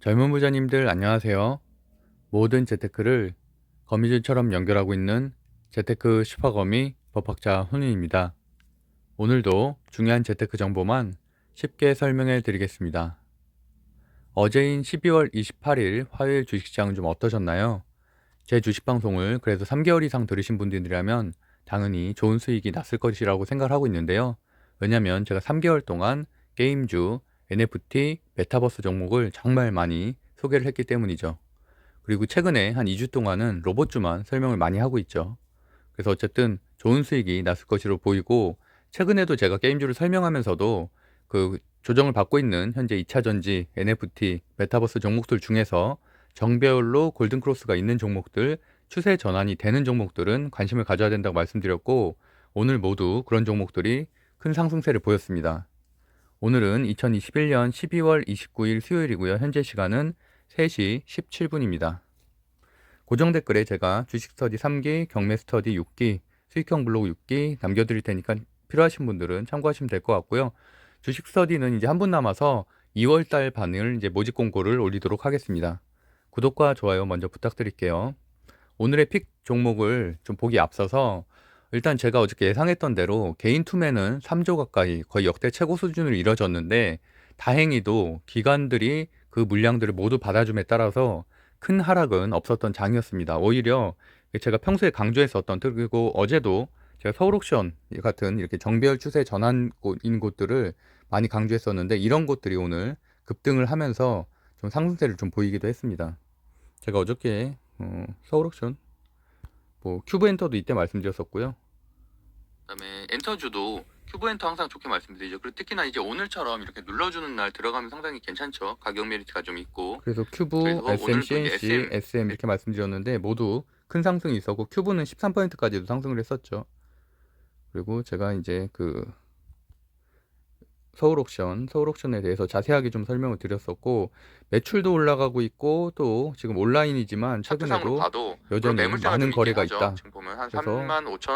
젊은 부자님들 안녕하세요. 모든 재테크를 거미줄처럼 연결하고 있는 재테크 슈퍼거미 법학자 훈훈입니다. 오늘도 중요한 재테크 정보만 쉽게 설명해 드리겠습니다. 어제인 12월 28일 화요일 주식시장은 좀 어떠셨나요? 제 주식 방송을 그래도 3개월 이상 들으신 분들이라면 당연히 좋은 수익이 났을 것이라고 생각을 하고 있는데요. 왜냐면 제가 3개월 동안 게임주, NFT, 메타버스 종목을 정말 많이 소개를 했기 때문이죠. 그리고 최근에 한 2주 동안은 로봇주만 설명을 많이 하고 있죠. 그래서 어쨌든 좋은 수익이 났을 것으로 보이고, 최근에도 제가 게임주를 설명하면서도 그 조정을 받고 있는 현재 2차전지, NFT, 메타버스 종목들 중에서 정배열로 골든크로스가 있는 종목들, 추세 전환이 되는 종목들은 관심을 가져야 된다고 말씀드렸고, 오늘 모두 그런 종목들이 큰 상승세를 보였습니다. 오늘은 2021년 12월 29일 수요일이고요. 현재 시간은 3시 17분입니다. 고정 댓글에 제가 주식 스터디 3기, 경매 스터디 6기, 수익형 블로그 6기 남겨드릴 테니까 필요하신 분들은 참고하시면 될 것 같고요. 주식 스터디는 이제 한 분 남아서 2월달 반을 이제 모집 공고를 올리도록 하겠습니다. 구독과 좋아요 먼저 부탁드릴게요. 오늘의 픽 종목을 좀 보기 앞서서 일단 제가 어저께 예상했던 대로 개인 투매는 3조 가까이 거의 역대 최고 수준으로 이뤄졌는데, 다행히도 기관들이 그 물량들을 모두 받아줌에 따라서 큰 하락은 없었던 장이었습니다. 오히려 제가 평소에 강조했었던, 그리고 어제도 제가 서울옥션 같은 이렇게 정배열 추세 전환인 곳들을 많이 강조했었는데, 이런 곳들이 오늘 급등을 하면서 좀 상승세를 좀 보이기도 했습니다. 제가 어저께 서울옥션 큐브엔터도 이때 말씀드렸었고요. 그다음에 엔터주도 큐브엔터 항상 좋게 말씀드리죠. 그리고 특히나 이제 오늘처럼 이렇게 눌러주는 날 들어가면 상당히 괜찮죠. 가격 메리트가 좀 있고. 그래서 큐브, SM, CNC, SM 이렇게 말씀드렸는데 모두 큰 상승이 있었고, 큐브는 13%까지도 상승을 했었죠. 그리고 제가 이제 서울옥션에 대해서 자세하게 좀 설명을 드렸었고, 매출도 올라가고 있고, 또 지금 온라인이지만 최근에도 여전히 많은 거래가 있다. 그래서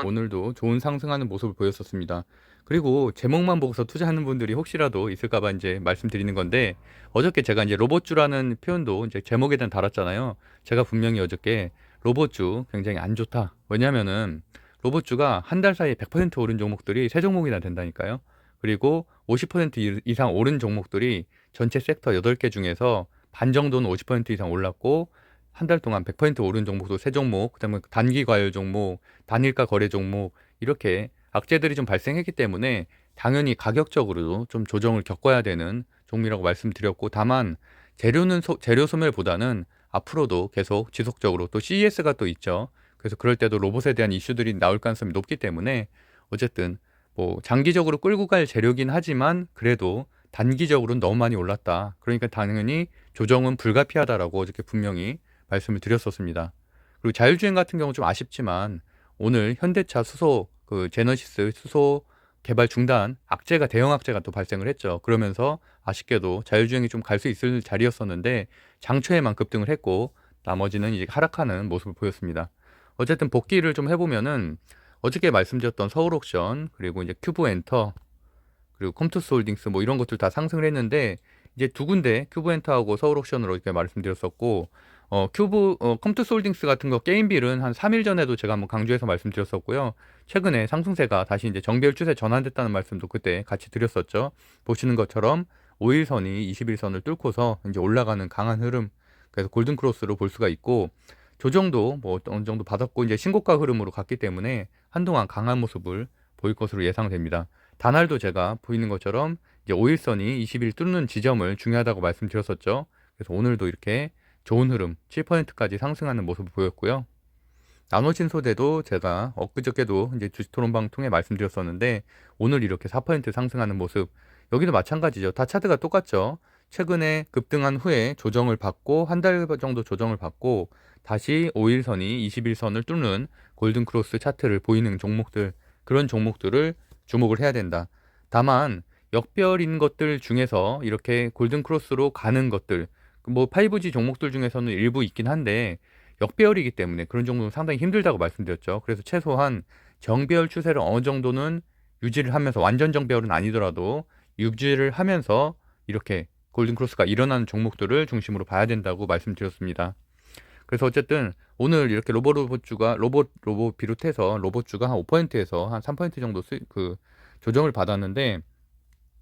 오늘도 좋은 상승하는 모습을 보였었습니다. 그리고 제목만 보고서 투자하는 분들이 혹시라도 있을까봐 이제 말씀드리는 건데, 어저께 제가 이제 로봇주라는 표현도 이제 제목에 대한 달았잖아요. 제가 분명히 어저께 로봇주 굉장히 안 좋다. 왜냐면은 로봇주가 한 달 사이에 100% 오른 종목들이 3종목이나 된다니까요. 그리고 50% 이상 오른 종목들이 전체 섹터 8개 중에서 반 정도는 50% 이상 올랐고, 한 달 동안 100% 오른 종목도 3종목, 그다음에 단기 과열 종목, 단일가 거래 종목, 이렇게 악재들이 좀 발생했기 때문에 당연히 가격적으로도 좀 조정을 겪어야 되는 종목이라고 말씀드렸고, 다만 재료 소멸보다는 앞으로도 계속 지속적으로, 또 CES가 또 있죠. 그래서 그럴 때도 로봇에 대한 이슈들이 나올 가능성이 높기 때문에 어쨌든 장기적으로 끌고 갈 재료긴 하지만 그래도 단기적으로는 너무 많이 올랐다. 그러니까 당연히 조정은 불가피하다라고 어저께 분명히 말씀을 드렸었습니다. 그리고 자율주행 같은 경우 좀 아쉽지만 오늘 현대차 수소 제너시스 수소 개발 중단 대형 악재가 또 발생을 했죠. 그러면서 아쉽게도 자율주행이 좀 갈 수 있을 자리였었는데 장초에만 급등을 했고, 나머지는 이제 하락하는 모습을 보였습니다. 어쨌든 복귀를 좀 해보면은 어저께 말씀드렸던 서울옥션, 그리고 이제 큐브엔터, 그리고 컴투스홀딩스 이런 것들 다 상승을 했는데, 이제 두 군데 큐브엔터하고 서울옥션으로 이렇게 말씀드렸었고, 컴투스홀딩스 같은 거 게임빌은 한 3일 전에도 제가 한번 강조해서 말씀드렸었고요. 최근에 상승세가 다시 이제 정배열 추세 전환됐다는 말씀도 그때 같이 드렸었죠. 보시는 것처럼 5일선이 21선을 뚫고서 이제 올라가는 강한 흐름, 그래서 골든크로스로 볼 수가 있고, 조정도 어느 정도 받았고 이제 신고가 흐름으로 갔기 때문에 한동안 강한 모습을 보일 것으로 예상됩니다. 다날도 제가 보이는 것처럼 이제 5일선이 20일 뚫는 지점을 중요하다고 말씀드렸었죠. 그래서 오늘도 이렇게 좋은 흐름 7%까지 상승하는 모습을 보였고요. 나노진소대도 제가 엊그저께도 이제 주식토론방 통해 말씀드렸었는데, 오늘 이렇게 4% 상승하는 모습, 여기도 마찬가지죠. 다 차트가 똑같죠. 최근에 급등한 후에 조정을 받고 한 달 정도 조정을 받고 다시 5일선이 21선을 뚫는 골든크로스 차트를 보이는 종목들, 그런 종목들을 주목을 해야 된다. 다만 역별인 것들 중에서 이렇게 골든크로스로 가는 것들, 5G 종목들 중에서는 일부 있긴 한데 역배열이기 때문에 그런 종목은 상당히 힘들다고 말씀드렸죠. 그래서 최소한 정배열 추세를 어느 정도는 유지를 하면서, 완전 정배열은 아니더라도 유지를 하면서 이렇게 골든크로스가 일어나는 종목들을 중심으로 봐야 된다고 말씀드렸습니다. 그래서 어쨌든 오늘 이렇게 로봇주가 로봇 비롯해서 로봇주가 한 5%에서 한 3% 정도 조정을 받았는데,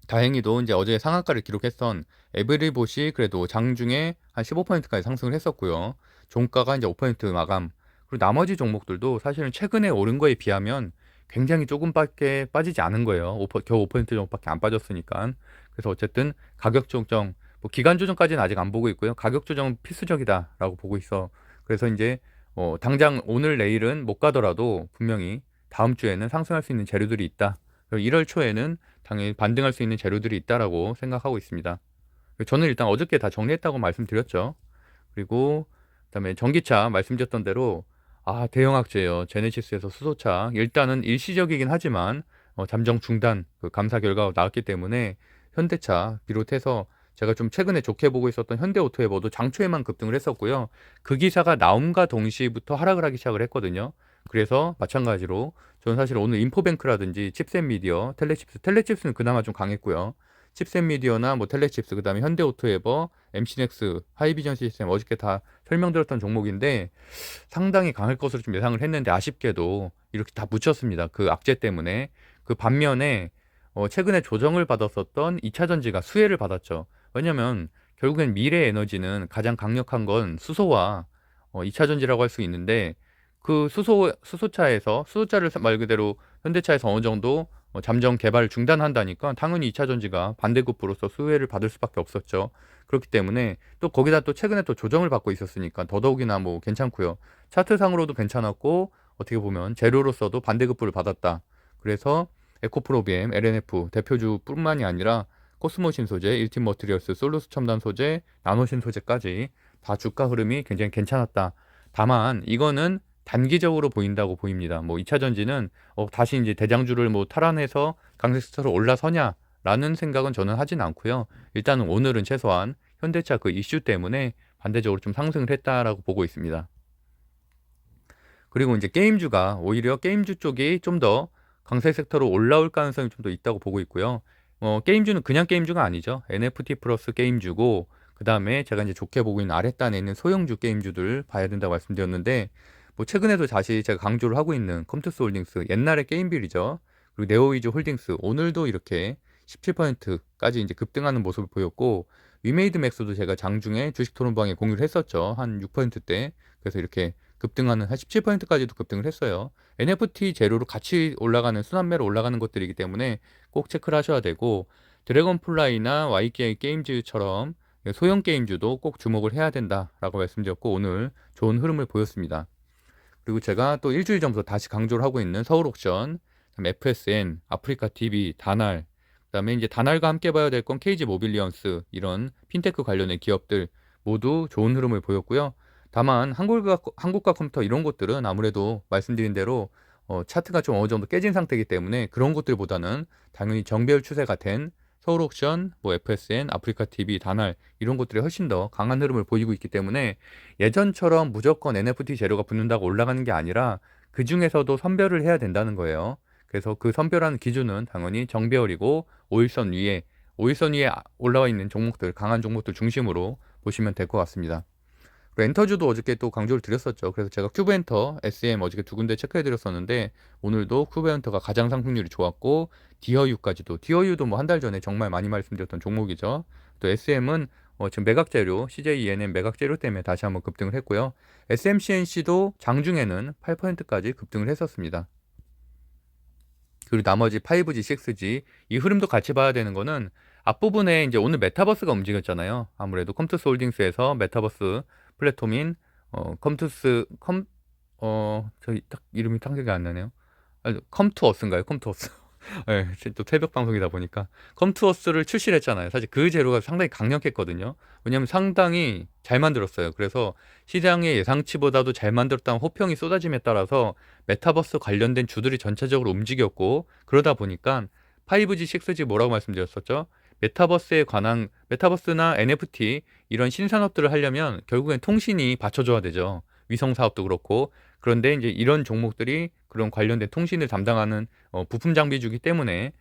다행히도 이제 어제 상한가를 기록했던 에브리봇이 그래도 장중에 한 15%까지 상승을 했었고요. 종가가 이제 5% 마감. 그리고 나머지 종목들도 사실은 최근에 오른 거에 비하면 굉장히 조금밖에 빠지지 않은 거예요. 겨우 5% 정도밖에 안 빠졌으니까. 그래서 어쨌든 가격 조정, 뭐 기간 조정까지는 아직 안 보고 있고요. 가격 조정은 필수적이다라고 보고 있어. 그래서 이제 당장 오늘 내일은 못 가더라도 분명히 다음 주에는 상승할 수 있는 재료들이 있다. 1월 초에는 당연히 반등할 수 있는 재료들이 있다라고 생각하고 있습니다. 저는 일단 어저께 다 정리했다고 말씀드렸죠. 그리고 그다음에 전기차 말씀드렸던 대로 대형악재예요. 제네시스에서 수소차 일단은 일시적이긴 하지만 잠정 중단 감사 결과가 나왔기 때문에 현대차 비롯해서 제가 좀 최근에 좋게 보고 있었던 현대오토에버도 장초에만 급등을 했었고요. 그 기사가 나옴과 동시부터 하락을 하기 시작을 했거든요. 그래서 마찬가지로 저는 사실 오늘 인포뱅크라든지 칩셋 미디어, 텔레칩스는 그나마 좀 강했고요. 칩셋 미디어나 뭐 텔레칩스, 그다음에 현대오토에버, MC넥스, 하이비전 시스템 어저께 다 설명드렸던 종목인데 상당히 강할 것으로 좀 예상을 했는데 아쉽게도 이렇게 다 묻혔습니다. 그 악재 때문에. 그 반면에 최근에 조정을 받았었던 2차 전지가 수혜를 받았죠. 왜냐면 결국엔 미래 에너지는 가장 강력한 건 수소와 2차 전지라고 할 수 있는데, 그 수소차를 말 그대로 현대차에서 어느 정도 잠정 개발을 중단한다니까 당연히 2차 전지가 반대급부로서 수혜를 받을 수밖에 없었죠. 그렇기 때문에 또 거기다 또 최근에 또 조정을 받고 있었으니까 더더욱이나 뭐 괜찮고요. 차트상으로도 괜찮았고 어떻게 보면 재료로서도 반대급부를 받았다. 그래서 에코프로비엠, LNF 대표주뿐만이 아니라 코스모신 소재, 일팀 머티리얼스, 솔루스 첨단 소재, 나노신 소재까지 다 주가 흐름이 굉장히 괜찮았다. 다만 이거는 단기적으로 보인다고 보입니다. 뭐 2차 전지는 다시 이제 대장주를 뭐 탈환해서 강세스터로 올라서냐라는 생각은 저는 하진 않고요. 일단은 오늘은 최소한 현대차 그 이슈 때문에 반대적으로 좀 상승을 했다라고 보고 있습니다. 그리고 이제 게임주가 오히려 게임주 쪽이 좀 더 강세 섹터로 올라올 가능성이 좀 더 있다고 보고 있고요. 게임주는 그냥 게임주가 아니죠. NFT 플러스 게임주고, 그 다음에 제가 이제 좋게 보고 있는 아랫단에 있는 소형주 게임주들 봐야 된다고 말씀드렸는데, 뭐 최근에도 다시 제가 강조를 하고 있는 컴투스 홀딩스, 옛날의 게임빌이죠. 그리고 네오위즈 홀딩스 오늘도 이렇게 17%까지 이제 급등하는 모습을 보였고, 위메이드 맥스도 제가 장중에 주식 토론방에 공유를 했었죠. 한 6%대. 그래서 이렇게 급등하는 한 17%까지도 급등을 했어요. NFT 재료로 같이 올라가는 순환매로 올라가는 것들이기 때문에 꼭 체크를 하셔야 되고, 드래곤플라이나 YK 게임즈처럼 소형 게임주도 꼭 주목을 해야 된다라고 말씀드렸고 오늘 좋은 흐름을 보였습니다. 그리고 제가 또 일주일 전부터 다시 강조를 하고 있는 서울옥션, FSN, 아프리카TV, 다날, 그다음에 이제 다날과 함께 봐야 될 건 KG 모빌리언스, 이런 핀테크 관련의 기업들 모두 좋은 흐름을 보였고요. 다만 한국과 컴퓨터 이런 것들은 아무래도 말씀드린 대로 차트가 좀 어느 정도 깨진 상태이기 때문에 그런 것들보다는 당연히 정배열 추세가 된 서울옥션, 뭐 FSN, 아프리카TV, 다날 이런 것들이 훨씬 더 강한 흐름을 보이고 있기 때문에 예전처럼 무조건 NFT 재료가 붙는다고 올라가는 게 아니라 그 중에서도 선별을 해야 된다는 거예요. 그래서 그 선별하는 기준은 당연히 정배열이고 5일선 위에 올라와 있는 종목들, 강한 종목들 중심으로 보시면 될 것 같습니다. 그리고 엔터주도 어저께 또 강조를 드렸었죠. 그래서 제가 큐브엔터, SM 어저께 두 군데 체크해 드렸었는데 오늘도 큐브엔터가 가장 상승률이 좋았고 디어유도 뭐 한 달 전에 정말 많이 말씀드렸던 종목이죠. 또 SM은 지금 매각재료, CJ ENM 매각재료 때문에 다시 한번 급등을 했고요. SMCNC도 장중에는 8%까지 급등을 했었습니다. 그리고 나머지 5G, 6G 이 흐름도 같이 봐야 되는 거는 앞부분에 이제 오늘 메타버스가 움직였잖아요. 아무래도 컴투스 홀딩스에서 메타버스 플랫폼인 저기 딱 이름이 생각이 안 나네요. 컴투어스인가요? 컴투어스. 네, 또 새벽 방송이다 보니까 컴투어스를 출시를 했잖아요. 사실 그 재료가 상당히 강력했거든요. 왜냐하면 상당히 잘 만들었어요. 그래서 시장의 예상치보다도 잘 만들었다는 호평이 쏟아짐에 따라서 메타버스 관련된 주들이 전체적으로 움직였고, 그러다 보니까 5G, 6G 뭐라고 말씀드렸었죠? 메타버스나 NFT 이런 신산업들을 하려면 결국엔 통신이 받쳐줘야 되죠. 위성 사업도 그렇고. 그런데 이제 이런 종목들이 그런 관련된 통신을 담당하는 부품 장비주기 때문에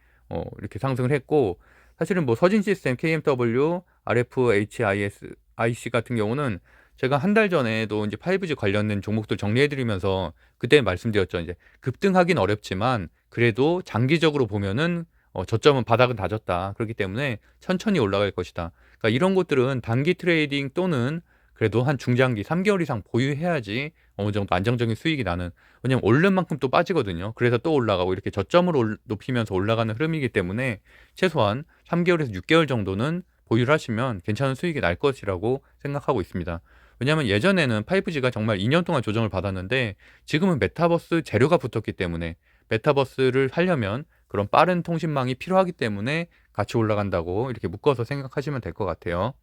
이렇게 상승을 했고, 사실은 뭐 서진 시스템, KMW, RFHIC 같은 경우는 제가 한 달 전에도 이제 5G 관련된 종목들 정리해 드리면서 그때 말씀드렸죠. 이제 급등하긴 어렵지만 그래도 장기적으로 보면은 저점은 바닥은 다졌다. 그렇기 때문에 천천히 올라갈 것이다. 그러니까 이런 것들은 단기 트레이딩 또는 그래도 한 중장기 3개월 이상 보유해야지 어느 정도 안정적인 수익이 나는. 왜냐면 오른 만큼 또 빠지거든요. 그래서 또 올라가고 이렇게 저점을 높이면서 올라가는 흐름이기 때문에 최소한 3개월에서 6개월 정도는 보유를 하시면 괜찮은 수익이 날 것이라고 생각하고 있습니다. 왜냐하면 예전에는 5G가 정말 2년 동안 조정을 받았는데 지금은 메타버스 재료가 붙었기 때문에 메타버스를 하려면 그런 빠른 통신망이 필요하기 때문에 같이 올라간다고 이렇게 묶어서 생각하시면 될 것 같아요.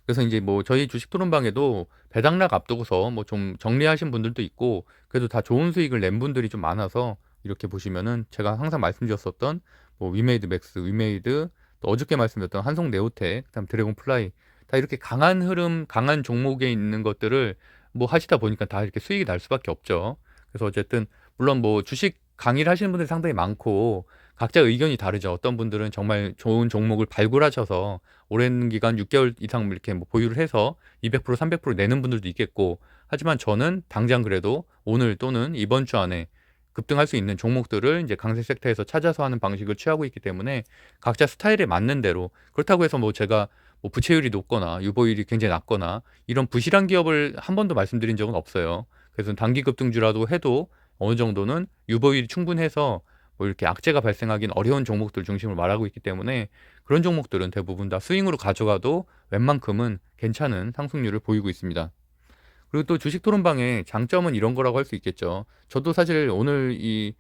그래서 이제 뭐 저희 주식 토론방에도 배당락 앞두고서 뭐 좀 정리하신 분들도 있고 그래도 다 좋은 수익을 낸 분들이 좀 많아서 이렇게 보시면은 제가 항상 말씀드렸었던 뭐 위메이드 맥스, 위메이드, 또 어저께 말씀드렸던 한성 네오텍, 그다음 드래곤 플라이 다 이렇게 강한 흐름, 강한 종목에 있는 것들을 뭐 하시다 보니까 다 이렇게 수익이 날 수밖에 없죠. 그래서 어쨌든 물론 뭐 주식 강의를 하시는 분들이 상당히 많고 각자 의견이 다르죠. 어떤 분들은 정말 좋은 종목을 발굴하셔서 오랜 기간 6개월 이상 이렇게 뭐 보유를 해서 200%, 300% 내는 분들도 있겠고, 하지만 저는 당장 그래도 오늘 또는 이번 주 안에 급등할 수 있는 종목들을 이제 강세 섹터에서 찾아서 하는 방식을 취하고 있기 때문에 각자 스타일에 맞는 대로. 그렇다고 해서 뭐 제가 뭐 부채율이 높거나 유보율이 굉장히 낮거나 이런 부실한 기업을 한 번도 말씀드린 적은 없어요. 그래서 단기 급등주라도 해도 어느 정도는 유보율이 충분해서 뭐 이렇게 악재가 발생하긴 어려운 종목들 중심으로 말하고 있기 때문에 그런 종목들은 대부분 다 스윙으로 가져가도 웬만큼은 괜찮은 상승률을 보이고 있습니다. 그리고 또 주식 토론방의 장점은 이런 거라고 할 수 있겠죠. 저도 사실 오늘 이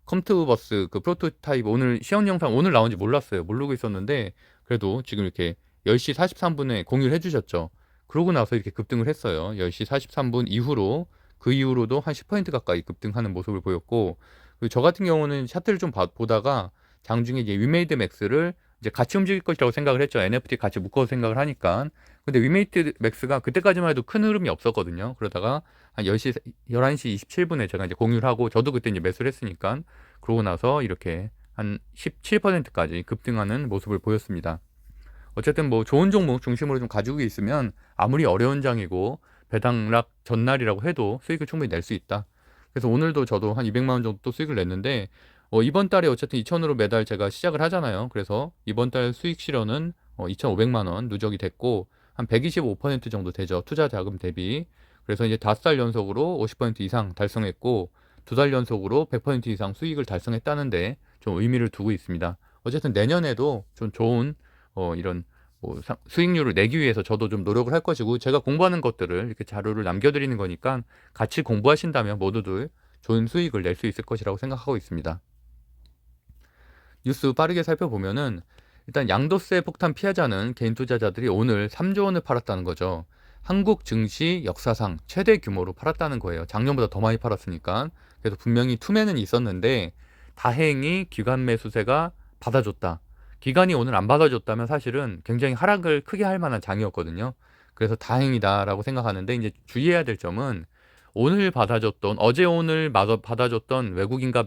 컴투버스 그 프로토타입 오늘 시연 영상 오늘 나온지 몰랐어요. 모르고 있었는데 그래도 지금 이렇게 10시 43분에 공유를 해주셨죠. 그러고 나서 이렇게 급등을 했어요. 10시 43분 이후로 그 이후로도 한 10% 가까이 급등하는 모습을 보였고, 그리고 저 같은 경우는 차트를 좀 보다가 장중에 이제 위메이드 맥스를 이제 같이 움직일 것이라고 생각을 했죠. NFT 같이 묶어서 생각을 하니까. 근데 위메이트 맥스가 그때까지만 해도 큰 흐름이 없었거든요. 그러다가 한 10시, 11시 27분에 제가 이제 공유를 하고 저도 그때 이제 매수를 했으니까 그러고 나서 이렇게 한 17%까지 급등하는 모습을 보였습니다. 어쨌든 뭐 좋은 종목 중심으로 좀 가지고 있으면 아무리 어려운 장이고 배당락 전날이라고 해도 수익을 충분히 낼 수 있다. 그래서 오늘도 저도 한 200만 원 정도 또 수익을 냈는데 이번 달에 어쨌든 2,000으로 매달 제가 시작을 하잖아요. 그래서 이번 달 수익 실현은 2,500만 원 누적이 됐고 한 125% 정도 되죠. 투자 자금 대비. 그래서 이제 5달 연속으로 50% 이상 달성했고 2달 연속으로 100% 이상 수익을 달성했다는데 좀 의미를 두고 있습니다. 어쨌든 내년에도 좀 좋은 이런 뭐 수익률을 내기 위해서 저도 좀 노력을 할 것이고 제가 공부하는 것들을 이렇게 자료를 남겨드리는 거니까 같이 공부하신다면 모두들 좋은 수익을 낼 수 있을 것이라고 생각하고 있습니다. 뉴스 빠르게 살펴보면은 일단 양도세 폭탄 피하자는 개인 투자자들이 오늘 3조 원을 팔았다는 거죠. 한국 증시 역사상 최대 규모로 팔았다는 거예요. 작년보다 더 많이 팔았으니까. 그래서 분명히 투매는 있었는데 다행히 기관 매수세가 받아줬다. 기관이 오늘 안 받아줬다면 사실은 굉장히 하락을 크게 할 만한 장이었거든요. 그래서 다행이다라고 생각하는데 이제 주의해야 될 점은 오늘 받아줬던 어제 오늘 받아줬던 외국인과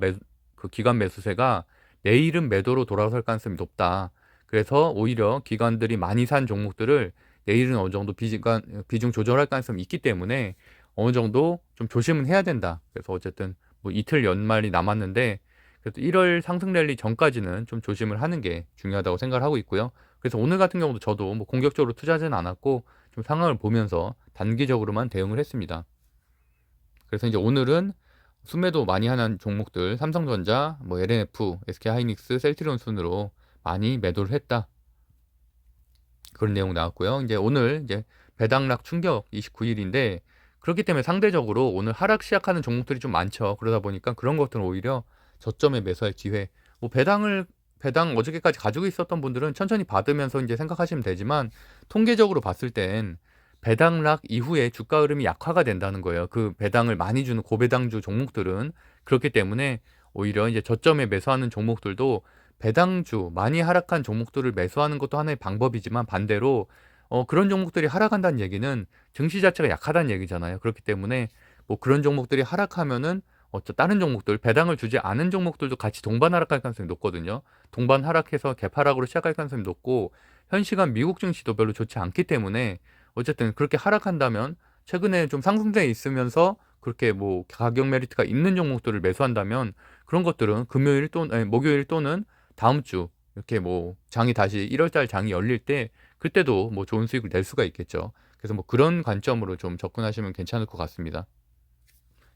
그 기관 매수세가 내일은 매도로 돌아설 가능성이 높다. 그래서 오히려 기관들이 많이 산 종목들을 내일은 어느 정도 비중 조절할 가능성이 있기 때문에 어느 정도 좀 조심은 해야 된다. 그래서 어쨌든 뭐 이틀 연말이 남았는데 그래도 1월 상승 랠리 전까지는 좀 조심을 하는 게 중요하다고 생각을 하고 있고요. 그래서 오늘 같은 경우도 저도 뭐 공격적으로 투자하지는 않았고 좀 상황을 보면서 단기적으로만 대응을 했습니다. 그래서 이제 오늘은 순매도 많이 하는 종목들 삼성전자, 뭐 LNF, SK하이닉스, 셀트리온 순으로 많이 매도를 했다. 그런 내용 나왔고요. 이제 오늘 이제 배당락 충격 29일인데 그렇기 때문에 상대적으로 오늘 하락 시작하는 종목들이 좀 많죠. 그러다 보니까 그런 것들은 오히려 저점에 매수할 기회. 뭐 배당 어저께까지 가지고 있었던 분들은 천천히 받으면서 이제 생각하시면 되지만 통계적으로 봤을 땐 배당락 이후에 주가 흐름이 약화가 된다는 거예요. 그 배당을 많이 주는 고배당주 종목들은. 그렇기 때문에 오히려 이제 저점에 매수하는 종목들도 배당주 많이 하락한 종목들을 매수하는 것도 하나의 방법이지만 반대로 그런 종목들이 하락한다는 얘기는 증시 자체가 약하다는 얘기잖아요. 그렇기 때문에 뭐 그런 종목들이 하락하면은 다른 종목들, 배당을 주지 않은 종목들도 같이 동반 하락할 가능성이 높거든요. 동반 하락해서 개파락으로 시작할 가능성이 높고, 현 시간 미국 증시도 별로 좋지 않기 때문에 어쨌든 그렇게 하락한다면 최근에 좀 상승세에 있으면서 그렇게 뭐 가격 메리트가 있는 종목들을 매수한다면 그런 것들은 금요일 또는 목요일 또는 다음 주 이렇게 뭐 장이 다시 1월달 장이 열릴 때 그때도 뭐 좋은 수익을 낼 수가 있겠죠. 그래서 뭐 그런 관점으로 좀 접근하시면 괜찮을 것 같습니다.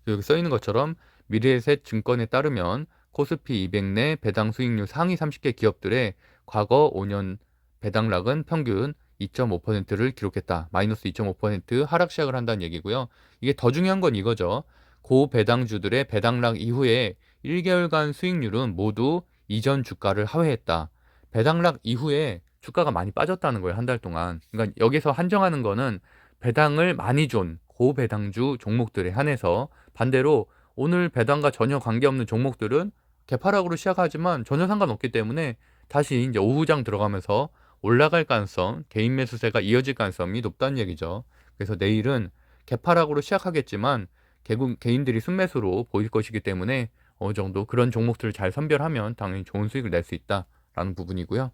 여기 써 있는 것처럼 미래에셋 증권에 따르면 코스피 200 내 배당 수익률 상위 30개 기업들의 과거 5년 배당락은 평균 2.5%를 기록했다. 마이너스 2.5% 하락 시작을 한다는 얘기고요. 이게 더 중요한 건 이거죠. 고배당주들의 배당락 이후에 1개월간 수익률은 모두 이전 주가를 하회했다. 배당락 이후에 주가가 많이 빠졌다는 거예요. 한 달 동안. 그러니까 여기서 한정하는 거는 배당을 많이 준 고배당주 종목들에 한해서, 반대로 오늘 배당과 전혀 관계없는 종목들은 개파락으로 시작하지만 전혀 상관없기 때문에 다시 이제 오후장 들어가면서 올라갈 가능성, 개인 매수세가 이어질 가능성이 높다는 얘기죠. 그래서 내일은 개파락으로 시작하겠지만 결국 개인들이 순매수로 보일 것이기 때문에 어느 정도 그런 종목들을 잘 선별하면 당연히 좋은 수익을 낼 수 있다라는 부분이고요.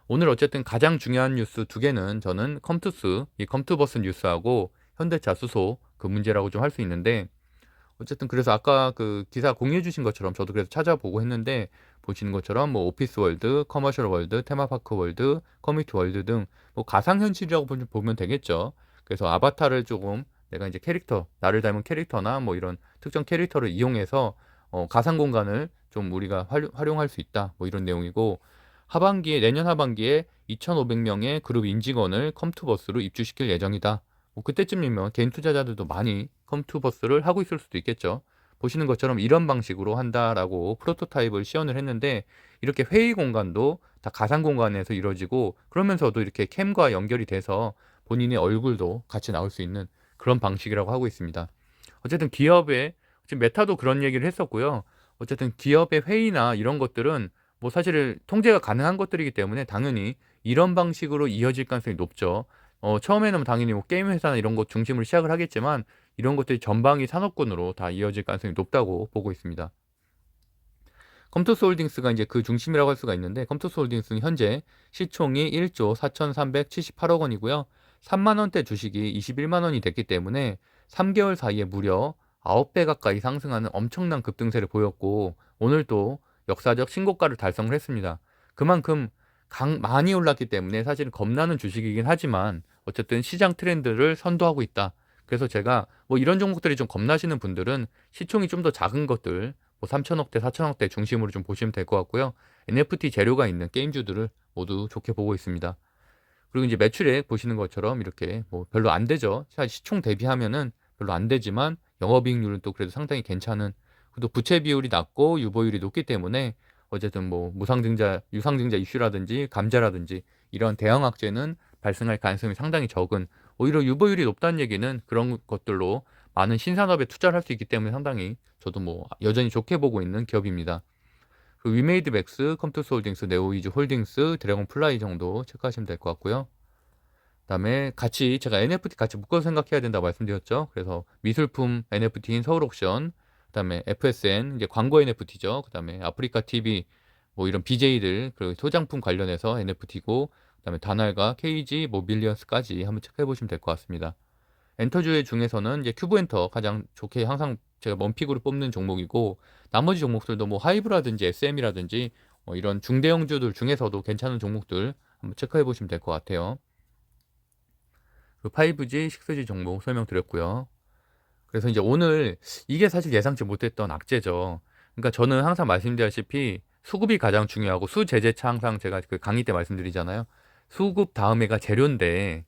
오늘 어쨌든 가장 중요한 뉴스 두 개는 저는 컴투스, 이 컴투버스 뉴스하고 현대차 수소 그 문제라고 좀 할 수 있는데, 어쨌든 그래서 아까 그 기사 공유해 주신 것처럼 저도 그래서 찾아보고 했는데, 보시는 것처럼 뭐 오피스 월드, 커머셜 월드, 테마파크 월드, 커뮤니티 월드 등 뭐 가상현실이라고 보면 되겠죠. 그래서 아바타를 조금 내가 이제 캐릭터, 나를 닮은 캐릭터나 뭐 이런 특정 캐릭터를 이용해서 가상 공간을 좀 우리가 활용할 수 있다. 뭐 이런 내용이고, 내년 하반기에 2,500명의 그룹 인직원을 컴투버스로 입주시킬 예정이다. 뭐 그때쯤이면 개인 투자자들도 많이 컴투버스를 하고 있을 수도 있겠죠. 보시는 것처럼 이런 방식으로 한다라고 프로토타입을 시연을 했는데, 이렇게 회의 공간도 다 가상 공간에서 이루어지고, 그러면서도 이렇게 캠과 연결이 돼서 본인의 얼굴도 같이 나올 수 있는 그런 방식이라고 하고 있습니다. 어쨌든 지금 메타도 그런 얘기를 했었고요. 어쨌든 기업의 회의나 이런 것들은 뭐 사실 통제가 가능한 것들이기 때문에 당연히 이런 방식으로 이어질 가능성이 높죠. 처음에는 당연히 뭐 게임 회사나 이런 것 중심으로 시작을 하겠지만 이런 것들이 전방위 산업군으로 다 이어질 가능성이 높다고 보고 있습니다. 컴투스 홀딩스가 이제 그 중심이라고 할 수가 있는데, 컴투스 홀딩스는 현재 시총이 1조 4,378억 원이고요. 3만 원대 주식이 21만 원이 됐기 때문에 3개월 사이에 무려 9배 가까이 상승하는 엄청난 급등세를 보였고, 오늘 또 역사적 신고가를 달성을 했습니다. 그만큼 많이 올랐기 때문에 사실은 겁나는 주식이긴 하지만 어쨌든 시장 트렌드를 선도하고 있다. 그래서 제가 뭐 이런 종목들이 좀 겁나시는 분들은 시총이 좀 더 작은 것들, 뭐 3천억대, 4천억대 중심으로 좀 보시면 될 것 같고요. NFT 재료가 있는 게임주들을 모두 좋게 보고 있습니다. 그리고 이제 매출액 보시는 것처럼 이렇게 뭐 별로 안 되죠. 사실 시총 대비하면은 별로 안 되지만 영업이익률은 또 그래도 상당히 괜찮은, 그리고 부채 비율이 낮고 유보율이 높기 때문에 어쨌든 뭐 유상증자 이슈라든지 감자라든지 이런 대형 악재는 발생할 가능성이 상당히 적은, 오히려 유보율이 높다는 얘기는 그런 것들로 많은 신산업에 투자를 할 수 있기 때문에 상당히 저도 뭐 여전히 좋게 보고 있는 기업입니다. 그 위메이드 맥스, 컴투스 홀딩스, 네오이즈 홀딩스, 드래곤 플라이 정도 체크하시면 될 것 같고요. 그다음에 같이 제가 NFT 같이 묶어서 생각해야 된다고 말씀드렸죠. 그래서 미술품 NFT인 서울옥션, 그다음에 FSN 이제 광고 NFT죠. 그다음에 아프리카 TV 뭐 이런 BJ들 그리고 소장품 관련해서 NFT고, 그다음에 다날과 KG 모빌리언스까지 한번 체크해 보시면 될 것 같습니다. 엔터주의 중에서는 이제 큐브엔터 가장 좋게 항상 제가 먼픽으로 뽑는 종목이고, 나머지 종목들도 뭐 하이브라든지 SM이라든지 이런 중대형주들 중에서도 괜찮은 종목들 한번 체크해 보시면 될 것 같아요. 그 5G, 6G 종목 설명드렸고요. 그래서 이제 오늘 이게 사실 예상치 못했던 악재죠. 그러니까 저는 항상 말씀드렸다시피 수급이 가장 중요하고, 수제재차 항상 제가 그 강의 때 말씀드리잖아요. 수급 다음에가 재료인데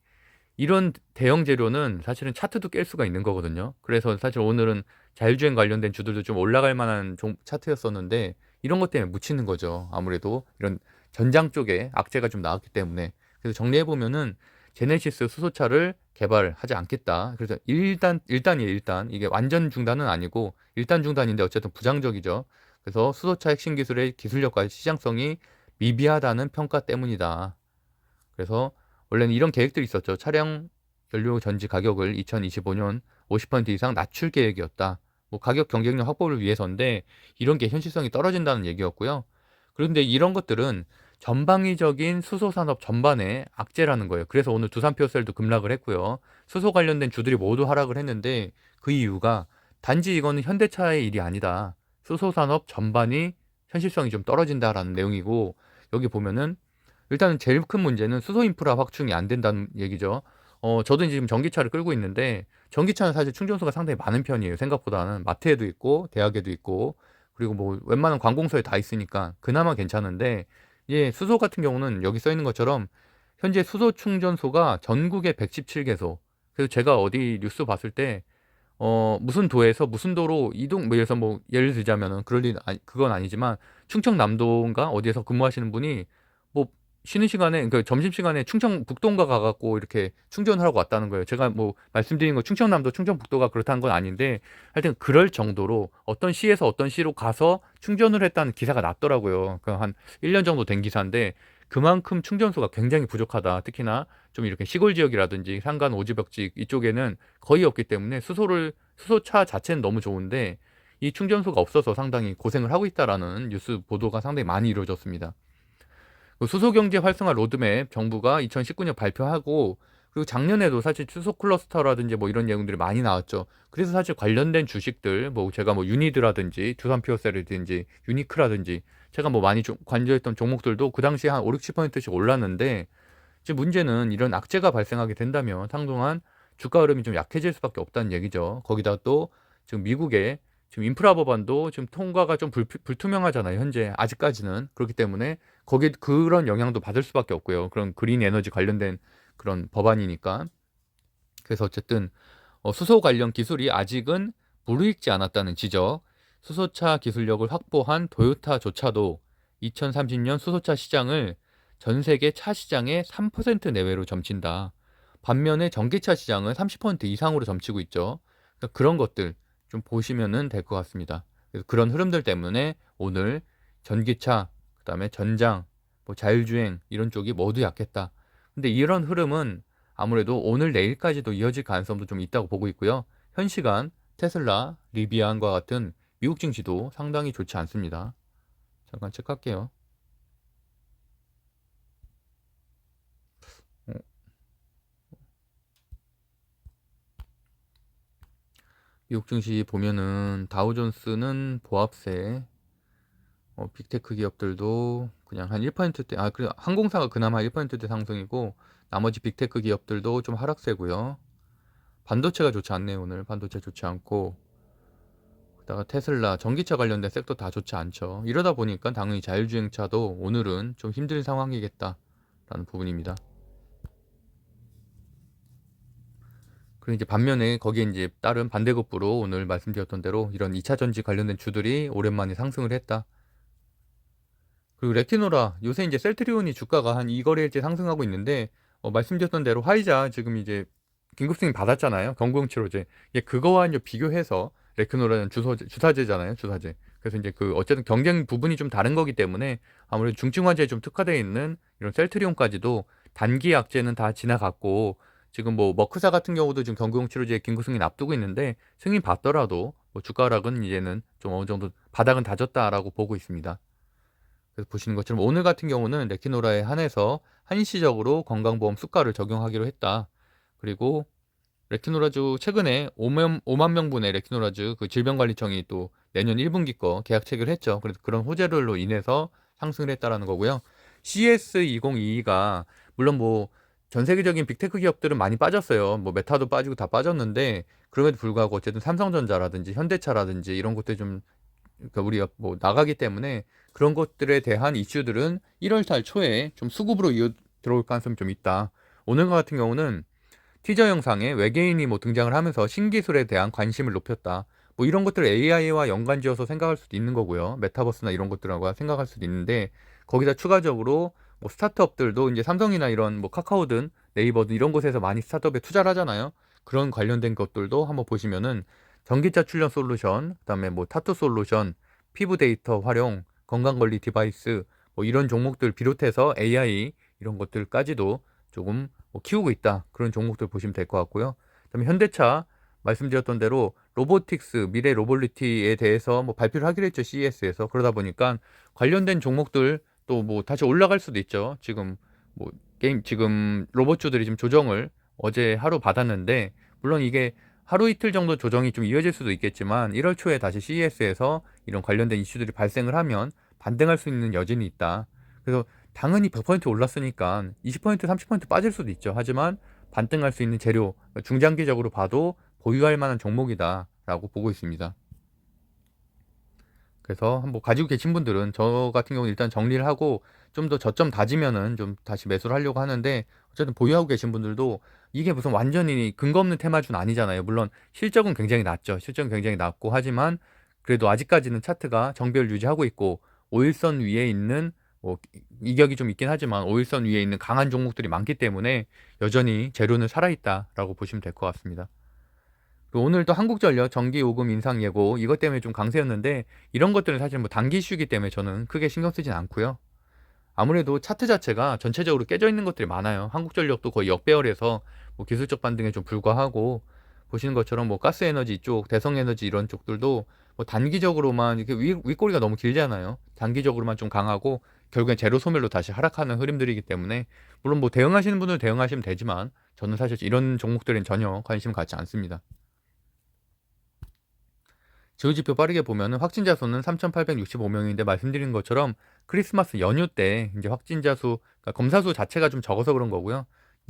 이런 대형 재료는 사실은 차트도 깰 수가 있는 거거든요. 그래서 사실 오늘은 자율주행 관련된 주들도 좀 올라갈 만한 차트였었는데 이런 것 때문에 묻히는 거죠. 아무래도 이런 전장 쪽에 악재가 좀 나왔기 때문에. 그래서 정리해 보면은 제네시스 수소차를 개발하지 않겠다. 그래서 일단 이게 완전 중단은 아니고 일단 중단인데 어쨌든 부장적이죠. 그래서 수소차 핵심 기술의 기술력과 시장성이 미비하다는 평가 때문이다. 그래서 원래는 이런 계획들이 있었죠. 차량 연료 전지 가격을 2025년 50% 이상 낮출 계획이었다. 뭐 가격 경쟁력 확보를 위해서인데 이런 게 현실성이 떨어진다는 얘기였고요. 그런데 이런 것들은 전방위적인 수소 산업 전반의 악재라는 거예요. 그래서 오늘 두산피오셀도 급락을 했고요. 수소 관련된 주들이 모두 하락을 했는데 그 이유가 단지 이거는 현대차의 일이 아니다. 수소 산업 전반이 현실성이 좀 떨어진다라는 내용이고, 여기 보면은 일단은 제일 큰 문제는 수소 인프라 확충이 안 된다는 얘기죠. 저도 지금 전기차를 끌고 있는데 전기차는 사실 충전소가 상당히 많은 편이에요. 생각보다는 마트에도 있고 대학에도 있고 그리고 뭐 웬만한 관공서에 다 있으니까 그나마 괜찮은데, 예, 수소 같은 경우는 여기 써 있는 것처럼 현재 수소 충전소가 전국에 117개소. 그래서 제가 어디 뉴스 봤을 때 무슨 도에서 무슨 도로 이동, 뭐 예를 들자면은 그건 아니지만 충청남도인가 어디에서 근무하시는 분이 뭐 쉬는 시간에, 그러니까 점심시간에 충청북도인가 가갖고 이렇게 충전하라고 왔다는 거예요. 제가 뭐 말씀드린 거 충청남도, 충청북도가 그렇다는 건 아닌데 하여튼 그럴 정도로 어떤 시에서 어떤 시로 가서 충전을 했다는 기사가 났더라고요. 그 한 1년 정도 된 기사인데 그만큼 충전소가 굉장히 부족하다. 특히나 좀 이렇게 시골 지역이라든지 산간 오지벽지 이쪽에는 거의 없기 때문에 수소차 자체는 너무 좋은데 이 충전소가 없어서 상당히 고생을 하고 있다라는 뉴스 보도가 상당히 많이 이루어졌습니다. 그 수소 경제 활성화 로드맵 정부가 2019년 발표하고, 그리고 작년에도 사실 수소 클러스터라든지 뭐 이런 내용들이 많이 나왔죠. 그래서 사실 관련된 주식들, 뭐 제가 뭐 유니드라든지 두산피오셀이든지 유니크라든지 제가 뭐 많이 좀 관여했던 종목들도 그 당시에 한 5, 60%씩 올랐는데, 지금 문제는 이런 악재가 발생하게 된다면 상동안 주가 흐름이 좀 약해질 수밖에 없다는 얘기죠. 거기다 또 지금 미국의 지금 인프라 법안도 지금 통과가 좀 불투명하잖아요. 현재 아직까지는. 그렇기 때문에 거기 그런 영향도 받을 수밖에 없고요. 그런 그린 에너지 관련된 그런 법안이니까. 그래서 어쨌든 수소 관련 기술이 아직은 무르익지 않았다는 지적. 수소차 기술력을 확보한 도요타조차도 2030년 수소차 시장을 전 세계 차 시장의 3% 내외로 점친다. 반면에 전기차 시장은 30% 이상으로 점치고 있죠. 그러니까 그런 것들 좀 보시면은 될 것 같습니다. 그래서 그런 흐름들 때문에 오늘 전기차, 그다음에 전장, 뭐 자율주행 이런 쪽이 모두 약했다. 근데 이런 흐름은 아무래도 오늘 내일까지도 이어질 가능성도 좀 있다고 보고 있고요. 현 시간 테슬라, 리비안과 같은 미국 증시도 상당히 좋지 않습니다. 잠깐 체크할게요. 미국 증시 보면은 다우존스는 보합세, 빅테크 기업들도 그냥 한 1%대, 그래 항공사가 그나마 1%대 상승이고 나머지 빅테크 기업들도 좀 하락세고요. 반도체가 좋지 않네요. 오늘 반도체 좋지 않고, 그다가 테슬라, 전기차 관련된 섹터 다 좋지 않죠. 이러다 보니까 당연히 자율주행차도 오늘은 좀 힘든 상황이겠다라는 부분입니다. 그리고 이제 반면에 거기에 이제 다른 반대급부로 오늘 말씀드렸던 대로 이런 2차 전지 관련된 주들이 오랜만에 상승을 했다. 그리고 레티노라, 요새 이제 셀트리온이 주가가 한 2거래일째 상승하고 있는데, 말씀드렸던 대로 화이자 지금 이제 긴급 승인 받았잖아요. 경구용 치료제. 그거와 이제 비교해서 레티노라는 주사제잖아요. 주사제. 그래서 이제 그 어쨌든 경쟁 부분이 좀 다른 거기 때문에 아무래도 중증 환자에 좀 특화되어 있는 이런 셀트리온까지도 단기 약제는 다 지나갔고, 지금 뭐 머크사 같은 경우도 지금 경구용 치료제 긴급 승인 앞두고 있는데 승인 받더라도 뭐 주가 하락은 이제는 좀 어느 정도 바닥은 다졌다라고 보고 있습니다. 그래서 보시는 것처럼 오늘 같은 경우는 레티노라에 한해서 한시적으로 건강보험 수가를 적용하기로 했다. 그리고 레티노라주 최근에 5만 명분의 레티노라주 그 질병관리청이 또 내년 1분기 거 계약 체결했죠. 그래서 그런 호재로 인해서 상승을 했다라는 거고요. CS2022가 물론 뭐 전 세계적인 빅테크 기업들은 많이 빠졌어요. 뭐 메타도 빠지고 다 빠졌는데 그럼에도 불구하고 어쨌든 삼성전자라든지 현대차라든지 이런 것들 좀, 그러니까 우리가 뭐 나가기 때문에 그런 것들에 대한 이슈들은 1월 달 초에 좀 수급으로 들어올 가능성이 좀 있다. 오늘 같은 경우는 티저 영상에 외계인이 뭐 등장을 하면서 신기술에 대한 관심을 높였다. 뭐 이런 것들을 AI와 연관지어서 생각할 수도 있는 거고요. 메타버스나 이런 것들하고 생각할 수도 있는데, 거기다 추가적으로 뭐 스타트업들도 이제 삼성이나 이런 뭐 카카오든 네이버든 이런 곳에서 많이 스타트업에 투자를 하잖아요. 그런 관련된 것들도 한번 보시면은 전기차 출력 솔루션, 그다음에 뭐 타투 솔루션, 피부 데이터 활용, 건강관리 디바이스 뭐 이런 종목들 비롯해서 AI 이런 것들까지도 조금 뭐 키우고 있다. 그런 종목들 보시면 될 것 같고요. 그다음에 현대차 말씀드렸던 대로 로보틱스, 미래 로볼리티에 대해서 뭐 발표를 하기로 했죠, CES에서. 그러다 보니까 관련된 종목들 또 뭐 다시 올라갈 수도 있죠. 지금 뭐 게임 지금 로봇주들이 지금 조정을 어제 하루 받았는데, 물론 이게 하루 이틀 정도 조정이 좀 이어질 수도 있겠지만 1월 초에 다시 CES에서 이런 관련된 이슈들이 발생을 하면 반등할 수 있는 여진이 있다. 그래서 당연히 100% 올랐으니까 20% 30% 빠질 수도 있죠. 하지만 반등할 수 있는 재료, 중장기적으로 봐도 보유할 만한 종목이다라고 보고 있습니다. 그래서 한번 가지고 계신 분들은, 저 같은 경우는 일단 정리를 하고 좀 더 저점 다지면은 좀 다시 매수를 하려고 하는데, 어쨌든 보유하고 계신 분들도 이게 무슨 완전히 근거 없는 테마주는 아니잖아요. 물론 실적은 굉장히 낮죠. 실적은 굉장히 낮고, 하지만 그래도 아직까지는 차트가 정배를 유지하고 있고 5일선 위에 있는, 뭐 이격이 좀 있긴 하지만 5일선 위에 있는 강한 종목들이 많기 때문에 여전히 재료는 살아있다라고 보시면 될 것 같습니다. 오늘 또 한국전력 전기요금 인상 예고, 이것 때문에 좀 강세였는데, 이런 것들은 사실 뭐 단기 이슈기 때문에 저는 크게 신경 쓰진 않고요. 아무래도 차트 자체가 전체적으로 깨져 있는 것들이 많아요. 한국전력도 거의 역배열해서 뭐 기술적 반등에 좀 불과하고, 보시는 것처럼 뭐 가스에너지 쪽, 대성에너지 이런 쪽들도 뭐 단기적으로만 이렇게 윗꼬리가 너무 길잖아요. 단기적으로만 좀 강하고 결국엔 제로 소멸로 다시 하락하는 흐름들이기 때문에, 물론 뭐 대응하시는 분은 대응하시면 되지만 저는 사실 이런 종목들은 전혀 관심 갖지 않습니다. 지수지표 빠르게 보면은 확진자 수는 3,865명인데, 말씀드린 것처럼 크리스마스 연휴 때 이제 확진자 수, 그러니까 검사 수 자체가 좀 적어서 그런 거고요.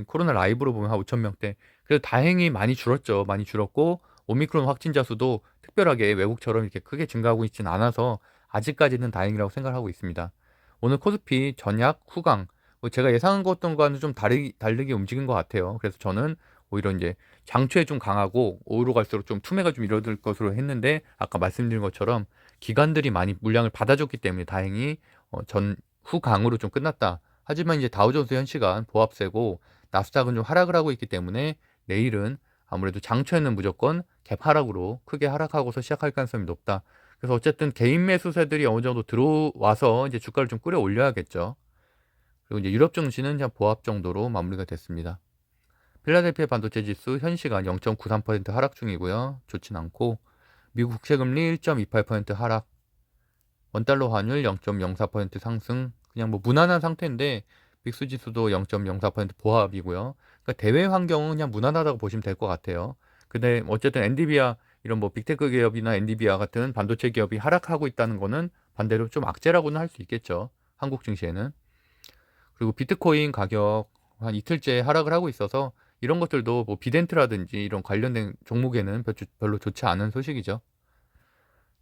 코로나 라이브로 보면 한 5천 명대. 그래도 다행히 많이 줄었죠. 많이 줄었고, 오미크론 확진자 수도 특별하게 외국처럼 이렇게 크게 증가하고 있지는 않아서 아직까지는 다행이라고 생각하고 있습니다. 오늘 코스피 전약 후강, 뭐 제가 예상한 것과는 좀 다르게 움직인 것 같아요. 그래서 저는 오히려 이제 장초에 좀 강하고 오후로 갈수록 좀 투매가 좀 이뤄질 것으로 했는데, 아까 말씀드린 것처럼 기관들이 많이 물량을 받아줬기 때문에 다행히 전 후강으로 좀 끝났다. 하지만 이제 다우존스 현시간 보합세고 나스닥은 좀 하락을 하고 있기 때문에 내일은 아무래도 장초에는 무조건 갭 하락으로 크게 하락하고서 시작할 가능성이 높다. 그래서 어쨌든 개인 매수세들이 어느 정도 들어와서 이제 주가를 좀 끌어올려야겠죠. 그리고 이제 유럽 증시는 그냥 보합 정도로 마무리가 됐습니다. 필라델피아 반도체 지수 현 시간 0.93% 하락 중이고요. 좋진 않고, 미국 국채금리 1.28% 하락, 원달러 환율 0.04% 상승, 그냥 뭐 무난한 상태인데 빅스 지수도 0.04% 보합이고요. 그러니까 대외 환경은 그냥 무난하다고 보시면 될 것 같아요. 근데 어쨌든 엔비디아, 이런 뭐 빅테크 기업이나 엔비디아 같은 반도체 기업이 하락하고 있다는 거는 반대로 좀 악재라고는 할 수 있겠죠. 한국 증시에는. 그리고 비트코인 가격 한 이틀째 하락을 하고 있어서 이런 것들도 뭐 비덴트라든지 이런 관련된 종목에는 별로 좋지 않은 소식이죠.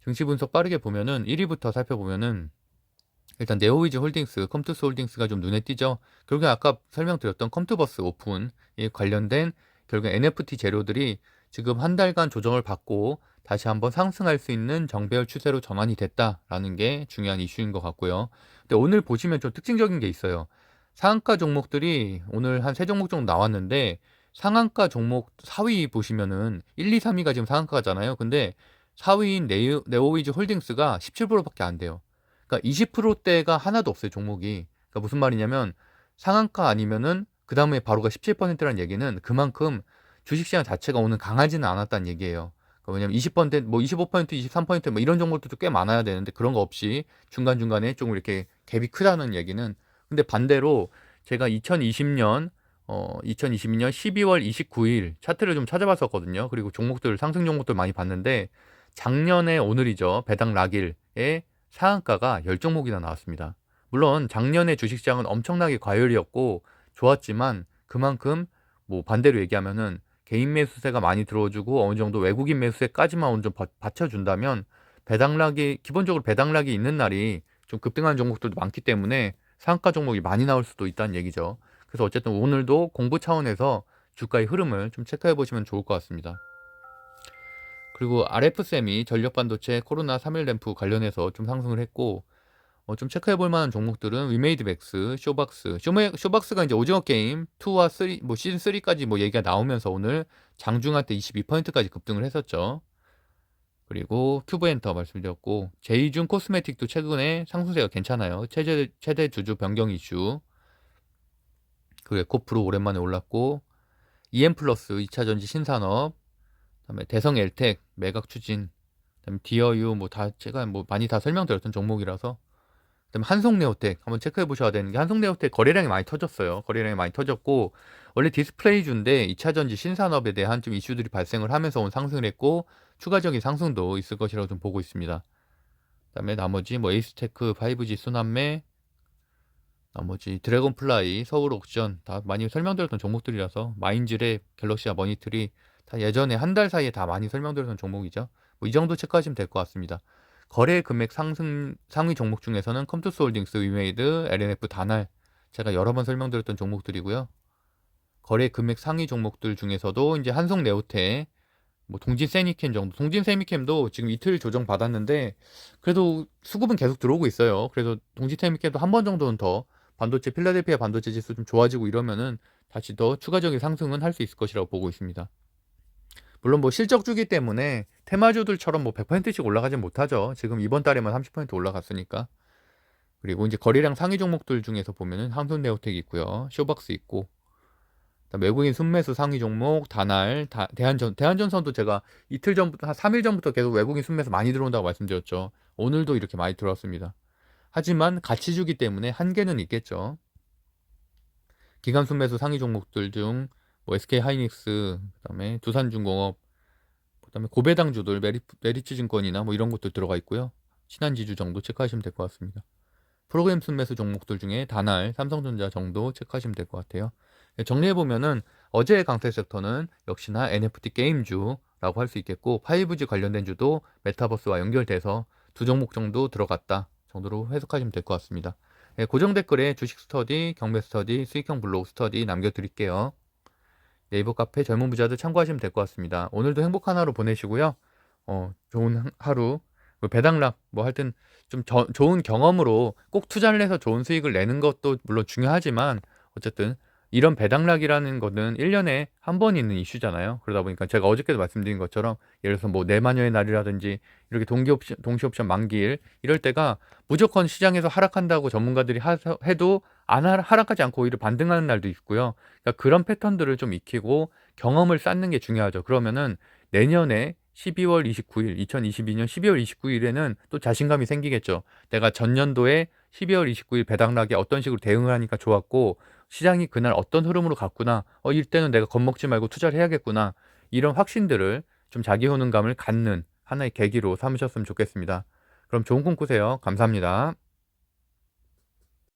증시 분석 빠르게 보면은 1위부터 살펴보면은, 일단 네오위즈 홀딩스, 컴투스 홀딩스가 좀 눈에 띄죠. 결국에 아까 설명드렸던 컴투버스 오픈에 관련된 결국 NFT 재료들이 지금 한 달간 조정을 받고 다시 한번 상승할 수 있는 정배열 추세로 전환이 됐다라는 게 중요한 이슈인 것 같고요. 근데 오늘 보시면 좀 특징적인 게 있어요. 상한가 종목들이 오늘 한 3종목 정도 나왔는데, 상한가 종목 4위 보시면은 1, 2, 3위가 지금 상한가잖아요. 근데 4위인 네오위즈 홀딩스가 17%밖에 안 돼요. 그러니까 20%대가 하나도 없어요, 종목이. 그러니까 무슨 말이냐면 상한가 아니면은 그 다음에 바로가 17%라는 얘기는 그만큼 주식시장 자체가 오늘 강하지는 않았다는 얘기예요. 그러니까 왜냐면 20%, 뭐 25%, 23%뭐 이런 종목들도 꽤 많아야 되는데, 그런 거 없이 중간중간에 조금 이렇게 갭이 크다는 얘기는. 근데 반대로 제가 2022년 12월 29일 차트를 좀 찾아봤었거든요. 그리고 종목들, 상승 종목들 많이 봤는데, 작년에 오늘이죠, 배당 락일에 상한가가 10종목이나 나왔습니다. 물론 작년에 주식시장은 엄청나게 과열이었고 좋았지만, 그만큼 뭐 반대로 얘기하면은 개인 매수세가 많이 들어주고 어느 정도 외국인 매수세까지만 어느 정도 받쳐준다면, 배당락이, 기본적으로 배당락이 있는 날이 좀 급등하는 종목들도 많기 때문에 상한가 종목이 많이 나올 수도 있다는 얘기죠. 그래서 어쨌든 오늘도 공부 차원에서 주가의 흐름을 좀 체크해 보시면 좋을 것 같습니다. 그리고 RF세미 전력반도체 코로나 3일 램프 관련해서 좀 상승을 했고, 좀 체크해 볼 만한 종목들은 위메이드맥스, 쇼박스. 쇼박스가 이제 오징어 게임 2와 3, 뭐 시즌 3까지 뭐 얘기가 나오면서 오늘 장중한 때 22%까지 급등을 했었죠. 그리고 큐브엔터 말씀드렸고, 제이준 코스메틱도 최근에 상승세가 괜찮아요. 최대 주주 변경 이슈. 그 에코프로 오랜만에 올랐고, EM 플러스 2차 전지 신산업, 그다음에 대성 엘텍 매각 추진, 그다음에 디어유 뭐 다 제가 뭐 많이 다 설명드렸던 종목이라서. 그다음에 한송네오텍 한번 체크해 보셔야 되는 게, 한송네오텍 거래량이 많이 터졌어요. 거래량이 많이 터졌고, 원래 디스플레이주인데 2차전지 신산업에 대한 좀 이슈들이 발생을 하면서 온 상승을 했고, 추가적인 상승도 있을 것이라고 좀 보고 있습니다. 그다음에 나머지 뭐 에이스테크, 5G 순환매, 나머지 드래곤플라이, 서울옥션 다 많이 설명드렸던 종목들이라서, 마인즈랩, 갤럭시와 머니트리 다 예전에 한 달 사이에 다 많이 설명드렸던 종목이죠. 뭐 이 정도 체크하시면 될 것 같습니다. 거래 금액 상승 상위 종목 중에서는 컴투스홀딩스, 위메이드, LNF, 다날 제가 여러 번 설명드렸던 종목들이고요. 거래 금액 상위 종목들 중에서도 이제 한성네오텍, 뭐 동진세미캠 정도, 동진세미캠도 지금 이틀 조정 받았는데 그래도 수급은 계속 들어오고 있어요. 그래서 동진세미캠도 한 번 정도는 더 반도체, 필라델피아 반도체 지수 좀 좋아지고 이러면은 다시 더 추가적인 상승은 할 수 있을 것이라고 보고 있습니다. 물론 뭐 실적 주기 때문에 테마주들처럼 뭐 100%씩 올라가진 못하죠. 지금 이번 달에만 30% 올라갔으니까. 그리고 이제 거래량 상위 종목들 중에서 보면은 한손네오텍 있고요, 쇼박스 있고, 외국인 순매수 상위 종목 다날, 대한전선도 제가 이틀 전부터, 한 3일 전부터 계속 외국인 순매수 많이 들어온다고 말씀드렸죠. 오늘도 이렇게 많이 들어왔습니다. 하지만 같이 주기 때문에 한계는 있겠죠. 기관 순매수 상위 종목들 중 뭐 SK하이닉스, 그다음에 두산중공업, 그다음에 고배당주들 메리츠증권이나 뭐 이런 것들 들어가 있고요. 신한지주 정도 체크하시면 될 것 같습니다. 프로그램 순매수 종목들 중에 다날, 삼성전자 정도 체크하시면 될 것 같아요. 정리해보면은 어제의 강세 섹터는 역시나 NFT 게임주라고 할 수 있겠고, 5G 관련된 주도 메타버스와 연결돼서 두 종목 정도 들어갔다 정도로 해석하시면 될 것 같습니다. 고정 댓글에 주식 스터디, 경매 스터디, 수익형 블로그 스터디 남겨드릴게요. 네이버 카페 젊은 부자들 참고하시면 될 것 같습니다. 오늘도 행복한 하루 보내시고요. 좋은 하루, 배당락 뭐 하여튼 좀 좋은 경험으로 꼭 투자를 해서 좋은 수익을 내는 것도 물론 중요하지만, 어쨌든 이런 배당락이라는 거는 1년에 한 번 있는 이슈잖아요. 그러다 보니까 제가 어저께도 말씀드린 것처럼, 예를 들어서 뭐 내마녀의 날이라든지 이렇게 동시옵션 만기일 이럴 때가 무조건 시장에서 하락한다고 전문가들이 해도 안 하락하지 않고 오히려 반등하는 날도 있고요. 그러니까 그런 패턴들을 좀 익히고 경험을 쌓는 게 중요하죠. 그러면은 내년에 12월 29일, 2022년 12월 29일에는 또 자신감이 생기겠죠. 내가 전년도에 12월 29일 배당락에 어떤 식으로 대응을 하니까 좋았고, 시장이 그날 어떤 흐름으로 갔구나, 이때는 내가 겁먹지 말고 투자를 해야겠구나, 이런 확신들을 좀 자기 효능감을 갖는 하나의 계기로 삼으셨으면 좋겠습니다. 그럼 좋은 꿈 꾸세요. 감사합니다.